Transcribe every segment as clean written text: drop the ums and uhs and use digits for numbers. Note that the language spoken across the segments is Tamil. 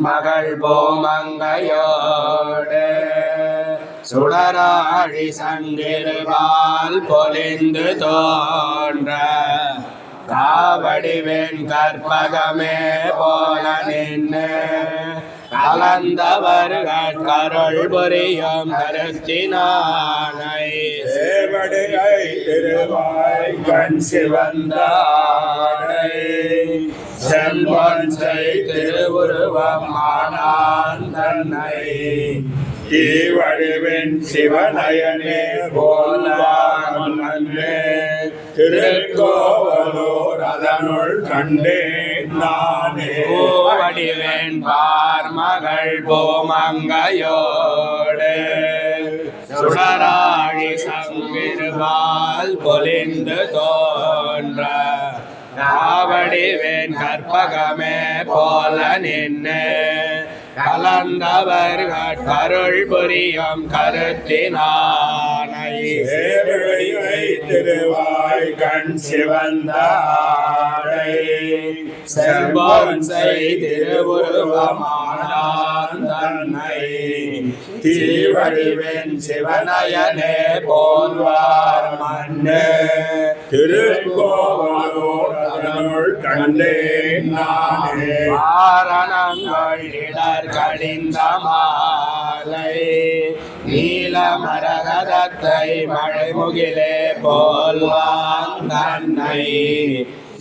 மகள் பூமங்கையோடு சுடராழி சங்கிருவால் பொலிந்து தோன்ற காவடிவேன் கற்பகமே போல நின்று கலந்தவர்கள் கருள் புரியும் கருத்தினானை சேவடிகை திருவாய் கண் சிவந்தானை செம்பொன்சை திருவுருவம் ஆனான் தன்னை தீவடிவின் சிவனயனே போல்வான் அன்றே திருக்கோவலூர் அதனுள் கண்டேன் நானே வடிவேன் பார்மகள் பூமங்கையோடு சுடராழி சங்கிருவால் பொலிந்து தோன்ற காவடிவேன் கற்பகமே போல நின்று கலந்தவர்கள் கருள் புரியும் கருத்தினானை சேவடிகை திருவாய் கண் சிவந்தானை செம்பொன்சை திருவுருவமானான் தன்னை தீவடிவேன் சிவனயனே போல்வார் மண்ணு திருக்கோவலூர் அதனுள் கண்டேன் நானே ஆரணங்கள் இடர் கடிந்த மாலை நீல மரகதத்தை மழைமுகிலே போல்வான் தன்னை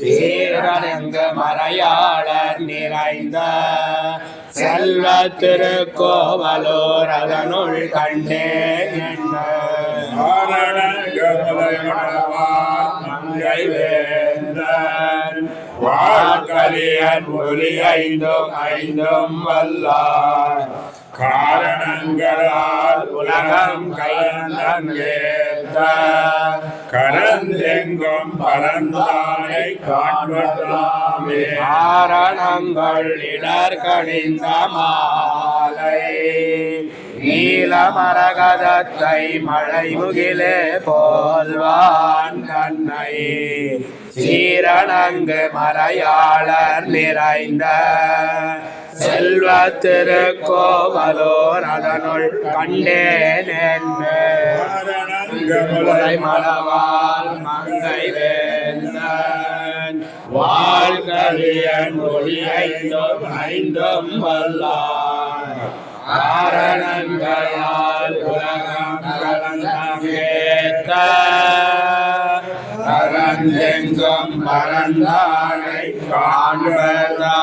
சீரனங்கு மறையாளர் நிறைந்த செல்வ திருக்கோவலூர் அதனுள் கண்டேன் என்ன மங்கை வேந்தன் வாழ்கலியன் ஒலி ஐந்தும் ஐந்தும் வல்லார் காரணங்களால் உலகம் கையந்தன் வேந்த கரந்தெங்கும் பரந்தானை காண்பதாமே காரணங்கள் இடர் கடிந்த மாலை நீல மரகதத்தை மழைமுகிலே போல்வான் தன்னை சீரணங்கு மறையாளர் நிறைந்த செல்வ திருக்கோவலூர் அதனுள் கண்டேன் என்று மலவால் மங்கை வேந்தன் வாழ்கலியன் ஒளி ஐந்தும் ஐந்தும் வல்லார் காரணங்களால் உலகம் கலந்தமேத்த கரந்தெங்கும் பரந்தானை காண்பதா